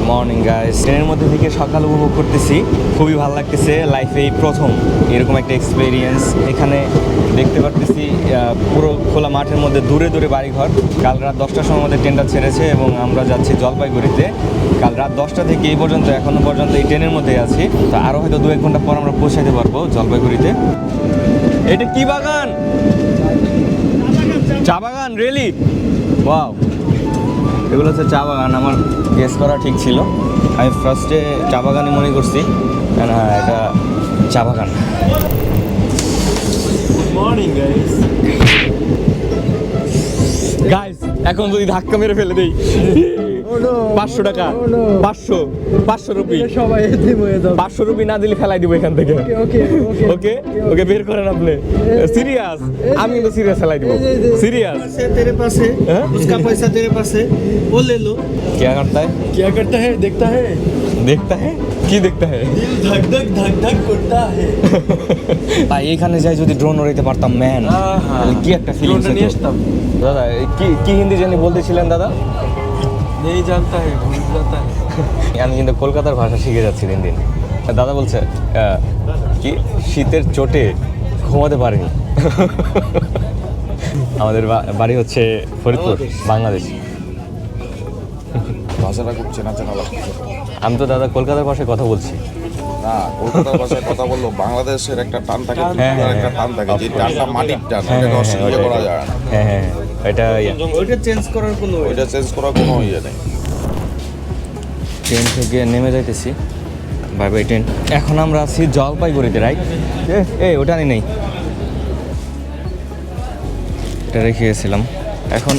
Morning guys, ট্রেনের মধ্যে থেকে সকাল উপভোগ করতেছি, খুবই ভালো লাগতেছে। লাইফে এই প্রথম এরকম একটা এক্সপিরিয়েন্স। এখানে দেখতে পারতেছি পুরো খোলা মাঠের মধ্যে দূরে দূরে বাড়িঘর। কাল রাত 10টার সময় আমাদের ট্রেনটা ছেড়েছে এবং আমরা যাচ্ছি জলপাইগুড়িতে। কাল রাত 10টা থেকে এই পর্যন্ত এখনও পর্যন্ত এই ট্রেনের মধ্যেই আছি। তো আরও হয়তো 2-1 ঘন্টা পর আমরা পৌঁছাতে পারবো জলপাইগুড়িতে। এটা কি বাগান? চা বাগান? রিয়েলি? ওয়াও, এগুলো হচ্ছে চা বাগান। আমার গেস করা ঠিক ছিল। আমি ফার্স্টে চা বাগানই মনে করছি। হ্যাঁ, এটা চা বাগান। Morning guys. গাইস, এখন যদি ধাক্কা মেরে ফেলে দেই 500 টাকা, 500 রুপি, সবাই এতিম হয়ে যাবে। 500 রুপি না দিলে ফেলাই দিব এখান থেকে। ওকে ওকে ওকে, বের করেন আপনি। সিরিয়াস, আমি কিন্তু সিরিয়াস ফেলাই দিব। সিরিয়াস। तेरे पास है हाँ? उसका पैसा तेरे पास है वो ले लो। क्या करता है? क्या करता है देखता है देखता है কি দেখতে হয়? दिल धक धक धक धक करता है। ভাই এখানে যাই যদি ড্রোন উড়াইতে পারতাম ম্যান, কি একটা ফিলিংস ড্রোনটা নিয়ে আসতাম। দাদা কি হিন্দি জানি বলতেছিলেন দাদা? नहीं जानता है भूल जाता है। আমি কিন্তু কলকাতার ভাষা শিখে যাচ্ছি দিন দিন। দাদা বলছে কি শীতের চোটে ঘুমাতে পারিনি। আমাদের বাড়ি হচ্ছে ফরিদপুর, বাংলাদেশ। ভাষাটা খুব চেনা চেনা লাগছে। আমি তো দাদা কলকাতার ভাষায় কথা বলছি। না, কলকাতার ভাষায় কথা বললো, বাংলাদেশের একটা টান থাকে, হ্যাঁ, ত্রিপুরার একটা টান থাকে, যে টানটা মাটির টান, এটাকে অস্বীকার করা যায় না। হ্যাঁ, এটা ওইটা চেঞ্জ করার কোনো ওইটা চেঞ্জ করার কোনো ইয়ে নেই। ট্রেন থেকে নেমে যাইতেছি, বাই বাই ট্রেন। এখন আমরা আছি জলপাইগুড়িতে, রাইট? ওটা নেই, এটা রেখে গেছিলাম। এখন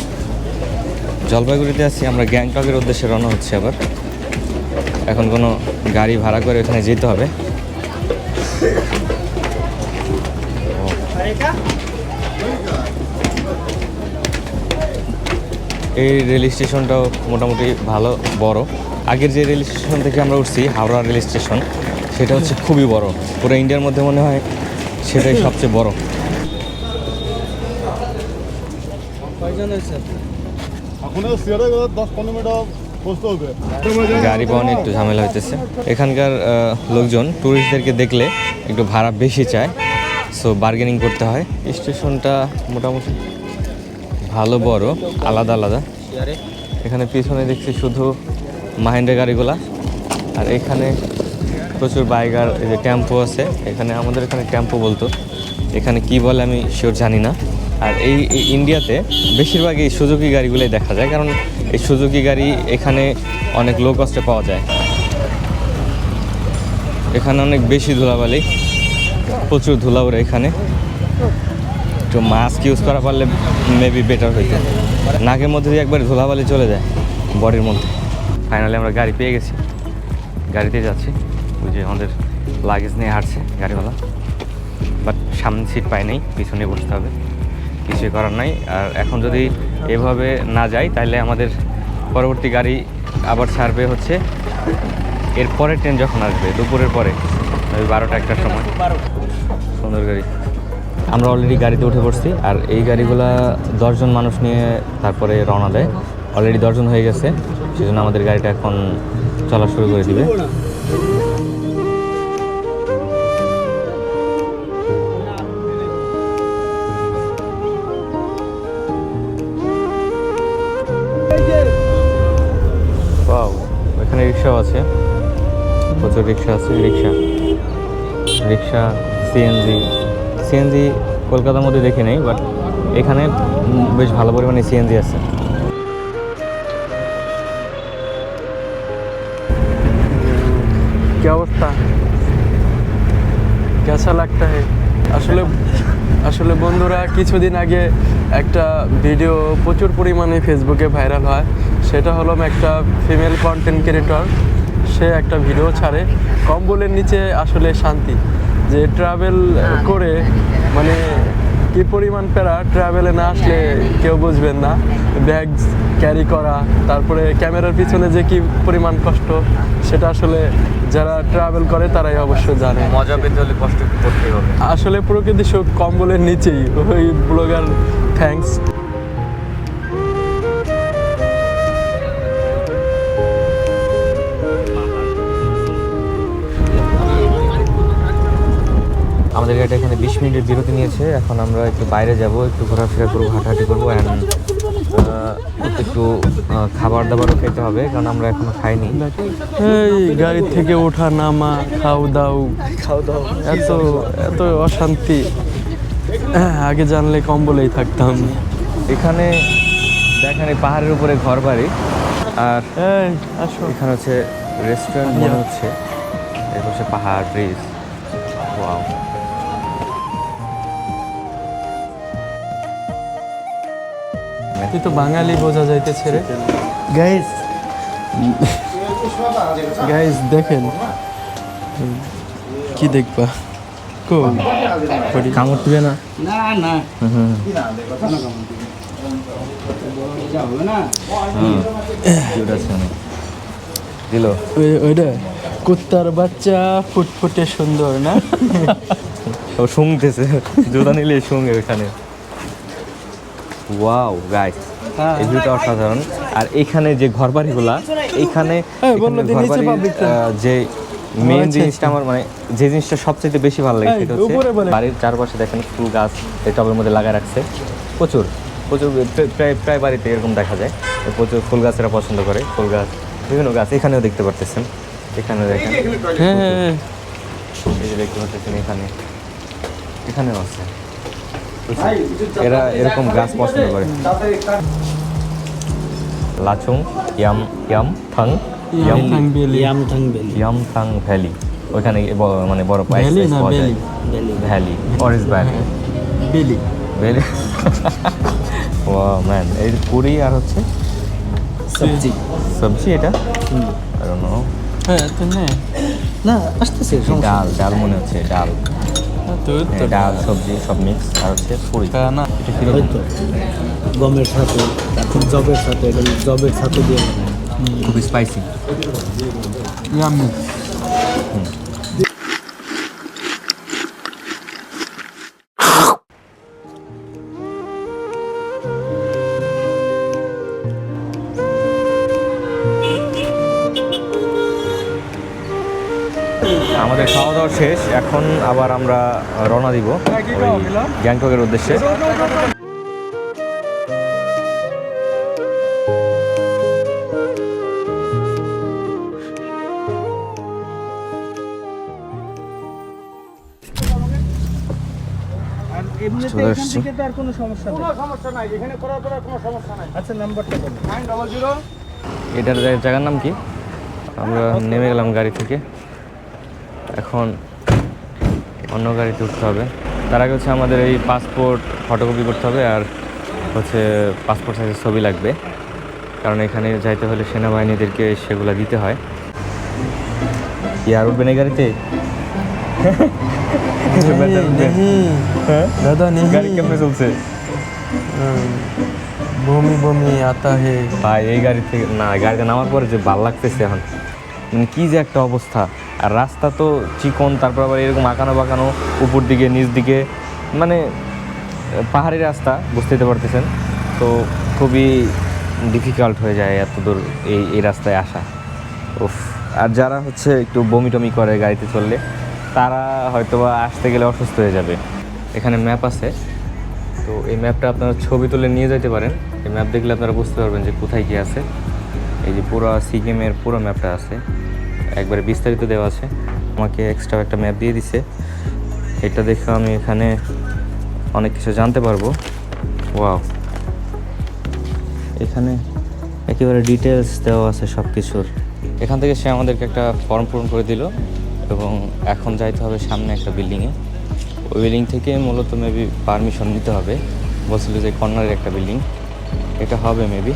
জলপাইগুড়িতে আছি, আমরা গ্যাংটকের উদ্দেশ্যে রওনা হচ্ছে। আবার এখন কোনো গাড়ি ভাড়া করে ওখানে যেতে হবে। এই রেল স্টেশনটাও মোটামুটি ভালো বড়। আগের যে রেল স্টেশন থেকে আমরা উঠছি, হাওড়া রেল স্টেশন, সেটা হচ্ছে খুবই বড়। পুরো ইন্ডিয়ার মধ্যে মনে হয় সেটাই সবচেয়ে বড়। গাড়ি পাওয়া নিয়ে একটু ঝামেলা হইতেছে। এখানকার লোকজন ট্যুরিস্টদেরকে দেখলে একটু ভাড়া বেশি চায়, সো বার্গেনিং করতে হয়। স্টেশনটা মোটামুটি ভালো বড়, আলাদা আলাদা। এখানে পিছনে দেখছি শুধু মাহিন্দ্রা গাড়িগুলা, আর এখানে প্রচুর বাইক আর এই যে টেম্পো আছে। এখানে আমাদের এখানে টেম্পো বলতো, এখানে কি বলে আমি শিওর জানি না। আর এই ইন্ডিয়াতে বেশিরভাগ এই সুজুকি গাড়িগুলোই দেখা যায়, কারণ এই সুজুকি গাড়ি এখানে অনেক লো কস্টে পাওয়া যায়। এখানে অনেক বেশি ধুলাবালি, প্রচুর ধুলা ওড়ে এখানে। একটু মাস্ক ইউজ করা পারলে মেবি বেটার হইতো। নাকের মধ্যে দিয়ে একবার ধুলাবালি চলে যায় বডির মধ্যে। ফাইনালি আমরা গাড়ি পেয়ে গেছি, গাড়িতে যাচ্ছি। ওই যে আমাদের লাগেজ নিয়ে হাঁটছে গাড়িওয়ালা, বাট সামনে সিট পাই নাই, পিছনে বসতে হবে, কিছুই করার নাই। আর এখন যদি এভাবে না যাই তাহলে আমাদের পরবর্তী গাড়ি আবার ছাড়বে হচ্ছে এর পরের ট্রেন যখন আসবে, দুপুরের পরে, ওই 12টা-1টার সময়। সুন্দর গাড়ি। আমরা অলরেডি গাড়িতে উঠে পড়ছি, আর এই গাড়িগুলা 10 জন মানুষ নিয়ে তারপরে রওনা দেয়। অলরেডি 10 জন হয়ে গেছে, সেজন্য আমাদের গাড়িটা এখন চলা শুরু করে দিবে। ওয়াও, এখানে রিক্সাও আছে, প্রচুর রিক্সা আছে। রিক্সা সিএনজি কলকাতার মধ্যে দেখি নেই, বাট এখানে বেশ ভালো পরিমাণে সিএনজি আছে। क्या अवस्था कैसा लगता है? আসলে বন্ধুরা, কিছুদিন আগে একটা ভিডিও প্রচুর পরিমাণে ফেসবুকে ভাইরাল হয়। সেটা হলো একটা ফিমেল কন্টেন্ট ক্রিয়েটর, সে একটা ভিডিও ছাড়ে কম্বলের নিচে। আসলে শান্তি যে ট্রাভেল করে মানে কি পরিমাণ প্যারা, ট্রাভেলে না আসলে কেউ বুঝবেন না। ব্যাগ ক্যারি করা, তারপরে ক্যামেরার পিছনে যে কি পরিমাণ কষ্ট, সেটা আসলে যারা ট্রাভেল করে তারাই অবশ্য জানে। মজা পেতে হলে কষ্ট করতেই হবে। আসলে প্রকৃতি সুখ কম্বলের নিচেই। ওই ব্লগার থ্যাঙ্কস। আমাদের গাড়িটা এখানে 20 মিনিটের বিরতি নিয়েছে। এখন আমরা একটু বাইরে যাব, একটু ঘোরাফেরা করবো, হাঁটাহাঁটি করবো অ্যান্ড একটু খাবার দাবারও খেতে হবে কারণ আমরা এখনো খাইনি। এই গাড়ি থেকে ওঠা নামা খাও দাও এত এত অশান্তি। আগে জানলে কম্বলেই থাকতাম। এখানে দেখেন এই পাহাড়ের উপরে ঘর বাড়ি, আর এই আসো। এখানে হচ্ছে রেস্টুরেন্ট মনে হচ্ছে, এটা হচ্ছে পাহাড় ব্রিজ। ওয়াও, তুই তো বাঙালি বোঝা যাইতেছে রে। গাইস দেখেন কি দেখবা কো কামড় দিবে না? দিল ওইটা কুত্তার বাচ্চা ফুটফুটে সুন্দর না? ও শুংতেছে, জুতা নিলে শুঙ্গে ওখানে। ওয়াও গাইস, এই ভিউটা অসাধারণ। আর এখানে যে ঘরবাড়িগুলা, এইখানে ঘরবাড়ির যে মেইন জিনিসটা আমার মানে যে জিনিসটা সবচেয়ে বেশি ভালো লাগে সেটা হচ্ছে বাড়ির চারপাশে দেখেন ফুল গাছ এই টবের মধ্যে লাগায় রাখছে। প্রচুর প্রচুর প্রায় প্রায় বাড়িতে এরকম দেখা যায়, প্রচুর ফুল গাছেরা পছন্দ করে। ফুল গাছ, বিভিন্ন গাছ এখানেও দেখতে পারতেছেন, এখানেও দেখেন, এই যে দেখতে পাচ্ছেন এখানে, এখানেও আছে। এরা এরকম গাছ পছন্দ করে। লাচুং ইয়ামথাং ভ্যালি, ওইখানে মানে বড় ভ্যালি অরেঞ্জ ভ্যালি ভ্যালি। ও ম্যান, এই পুরি আর হচ্ছে সবজি এটা I don't know। না আসতেছে ডাল ডাল মনে হচ্ছে, ডাল ডাল সবজি সব মিক্স আর হচ্ছে পুরি না। এটা কিরকম? গমের সাথে, এখন জবের সাথে, জবের সাথে দিয়ে খুবই স্পাইসি। ইয়াম্মি। আমাদের খাওয়া দাওয়া শেষ, এখন আবার আমরা রওনা দিব ওই গ্যাংটকের উদ্দেশ্যে। চলে এসেছি। এটার জায়গার নাম কি? আমরা নেমে গেলাম গাড়ি থেকে, এখন অন্য গাড়িতে উঠতে হবে। তার আগে হচ্ছে আমাদের এই পাসপোর্ট ফটোকপি করতে হবে, আর হচ্ছে পাসপোর্ট সাইজের ছবি লাগবে, কারণ এখানে যাইতে হলে সেনাবাহিনীদেরকে সেগুলো দিতে হয়। কি আর উঠবেন এই গাড়িতে? দাদা নেই, গাড়ি কেমনে চলছে? বমি বমি আতা হে ভাই এই গাড়ি থেকে না, গাড়িতে নামার পরে যে ভাল লাগতেছে এখন, মানে কী যে একটা অবস্থা। আর রাস্তা তো চিকন, তারপর আবার এরকম আঁকানো বাঁকানো, উপর দিকে নিচ দিকে, মানে পাহাড়ি রাস্তা, বুঝতে পারতেছেন তো, খুবই ডিফিকাল্ট হয়ে যায় এত দূর এই রাস্তায় আসা। উফ, আর যারা হচ্ছে একটু বমি টমি করে গাড়িতে চললে, তারা হয়তো বা আসতে গেলে অসুস্থ হয়ে যাবে। এখানে ম্যাপ আছে, তো এই ম্যাপটা আপনারা ছবি তুলে নিয়ে যেতে পারেন। এই ম্যাপ দেখলে আপনারা বুঝতে পারবেন যে কোথায় কী আছে। এই যে পুরো সিকিমের পুরো ম্যাপটা আছে, একবারে বিস্তারিত দেওয়া আছে। আমাকে এক্সট্রা একটা ম্যাপ দিয়ে দিছে, এটা দেখে আমি এখানে অনেক কিছু জানতে পারবো। ওয়াও, এখানে একেবারে ডিটেলস দেওয়া আছে সব কিছুর। এখান থেকে সে আমাদেরকে একটা ফর্ম পূরণ করে দিল, এবং এখন যাইতে হবে সামনে একটা বিল্ডিংয়ে। ওই বিল্ডিং থেকে মূলত মেবি পারমিশন নিতে হবে, বলছিল যে কর্নারের একটা বিল্ডিং এটা হবে মেবি।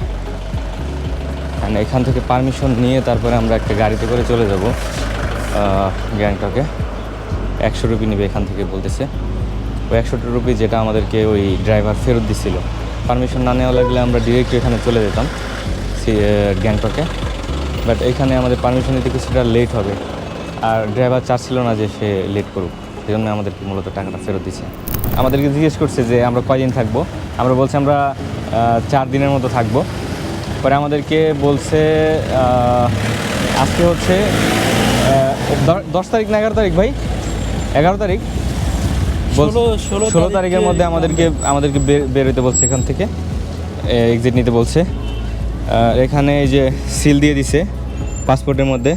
অ্যান্ড এখান থেকে পারমিশন নিয়ে তারপরে আমরা একটা গাড়িতে করে চলে যাব গ্যাংটকে। 100 রুপি নেবে এখান থেকে বলতেছে, ওই 100 রুপি যেটা আমাদেরকে ওই ড্রাইভার ফেরত দিছিল। পারমিশন না নেওয়া লাগলে আমরা ডিরেক্ট এখানে চলে যেতাম গ্যাংটকে, বাট এখানে আমাদের পারমিশন নিতে কিছুটা লেট হবে, আর ড্রাইভার চাচ্ছিল না যে সে লেট করুক, সেই জন্য আমাদেরকে মূলত টাকাটা ফেরত দিচ্ছে। আমাদেরকে জিজ্ঞেস করছে যে আমরা কয়দিন থাকবো, আমরা বলছি আমরা 4 দিনের মতো থাকবো। পরে আমাদেরকে বলছে আজকে হচ্ছে 10 তারিখ না 11 তারিখ ভাই? 11 তারিখ। ষোলো 16 তারিখের মধ্যে আমাদেরকে বেরোতে বলছে এখান থেকে, এক্সিট নিতে বলছে। এখানে এই যে সিল দিয়ে দিছে পাসপোর্টের মধ্যে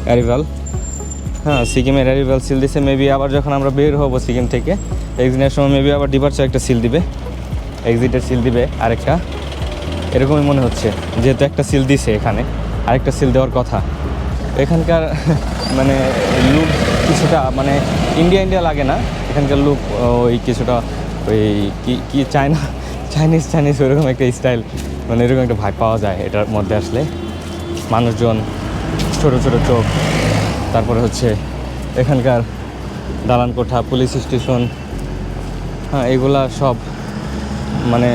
অ্যারিভাল, হ্যাঁ সিকিমের অ্যারিভাল সিল দিছে। মেবি আবার যখন আমরা বের হব সিকিম থেকে এক্সিটের সময় মেবি আবার ডিপার্চার একটা সিল দিবে, এক্সিটের সিল দিবে আরেকটা, এরকমই মনে হচ্ছে। যেহেতু একটা সিল দিছে এখানে, আরেকটা সিল দেওয়ার কথা। এখানকার মানে লুক কিছুটা মানে ইন্ডিয়া লাগে না, এখানকার লুক ওই কিছুটা ওই কি চাইনিজ ওইরকম একটা স্টাইল, মানে এরকম একটা ভাই পাওয়া যায় এটার মধ্যে আসলে। মানুষজন, ছোটো ছোটো চোখ, তারপরে হচ্ছে এখানকার দালান কোঠা, পুলিশ স্টেশন, হ্যাঁ এগুলা সব মানে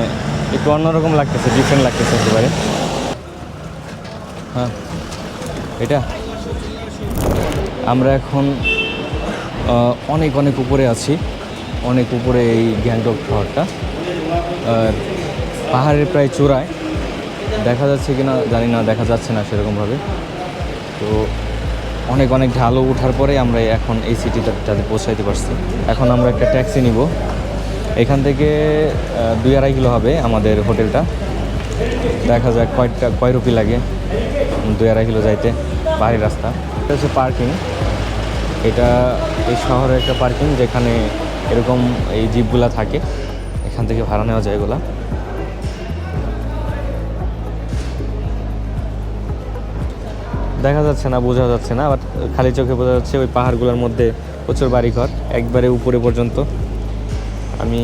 একটু অন্যরকম লাগতেছে, ডিফারেন্ট লাগতেছে একেবারে। হ্যাঁ এটা আমরা এখন অনেক উপরে আছি, অনেক উপরে এই গ্যাংটক শহরটা। পাহাড়ের প্রায় চূড়ায়, দেখা যাচ্ছে কিনা জানি না, দেখা যাচ্ছে না সেরকমভাবে। তো অনেক ঢালু ওঠার পরে আমরা এখন এই সিটিটাতে পৌঁছাইতে পারছি। এখন আমরা একটা ট্যাক্সি নিব, এখান থেকে 2-2.5 কিলো হবে আমাদের হোটেলটা। দেখা যাক কয় রুপি লাগে 2-2.5 কিলো যাইতে, পাহাড়ি রাস্তা। এটা হচ্ছে পার্কিং, এটা এই শহরের একটা পার্কিং যেখানে এরকম এই জিপগুলা থাকে, এখান থেকে ভাড়া নেওয়া যায় এগুলা। দেখা যাচ্ছে না, বোঝা যাচ্ছে না, বাট খালি চোখে বোঝা যাচ্ছে ওই পাহাড়গুলোর মধ্যে প্রচুর বাড়িঘর একবারে উপরে পর্যন্ত। আমি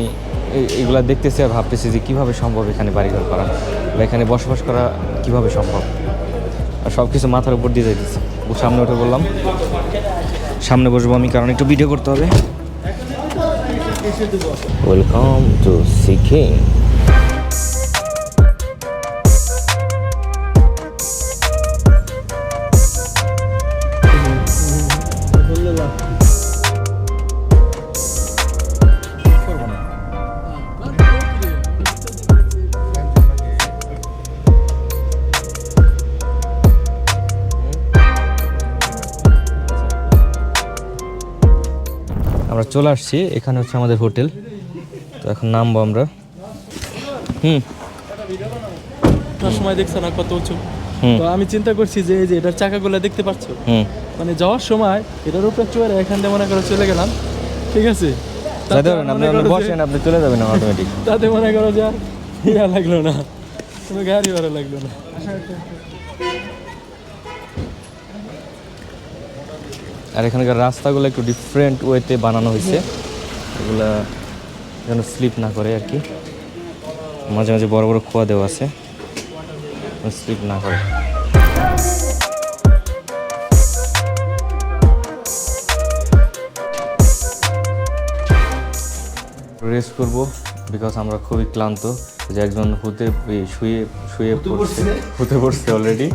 এইগুলা দেখতেছি আর ভাবতেছি যে কীভাবে সম্ভব এখানে বাড়িঘর করা বা এখানে বসবাস করা কীভাবে সম্ভব। আর সব কিছু মাথার উপর দিয়ে যাইতেছি। সামনে উঠে বললাম, সামনে বসবো আমি, কারণ একটু ভিডিও করতে হবে। Welcome to Sikkim. আমরা চলে আসছি, এখানে হচ্ছে আমাদের হোটেল। তো এখন নামবো আমরা। সময় দেখছো না কত উঁচু, তো আমি চিন্তা করছি যে এই যে এটার চাকাগুলো দেখতে পাচ্ছ, মানে যাওয়ার সময় এটার উপরে চড়ে এখান থেকে মনে করো চলে গেলাম, ঠিক আছে, আপনি চলে যাবেন অটোমেটিক। তাতে মনে করো যে ইয়া লাগলো না, কোনো গাড়ি ভাড়া লাগলো না। আর এখানকার রাস্তাগুলো একটু ডিফারেন্ট ওয়েতে বানানো হয়েছে, এগুলা যেন স্লিপ না করে আর কি। মাঝে মাঝে বড় বড় খোয়া দেওয়া আছে, স্লিপ না করে। রেস্ট করব বিকজ আমরা খুবই ক্লান্ত। যে একজন শুয়ে পড়ছে অলরেডি,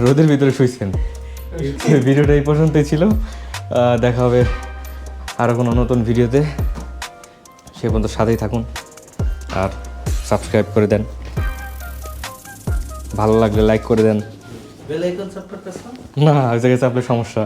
রোদের ভিতরে শুয়েছেন। ভিডিওটা এই পর্যন্তই ছিল, দেখা হবে আরও কোনো নতুন ভিডিওতে। সে পর্যন্ত সাথেই থাকুন আর সাবস্ক্রাইব করে দেন, ভালো লাগলে লাইক করে দেন। না ওই জায়গায় চাপলে সমস্যা।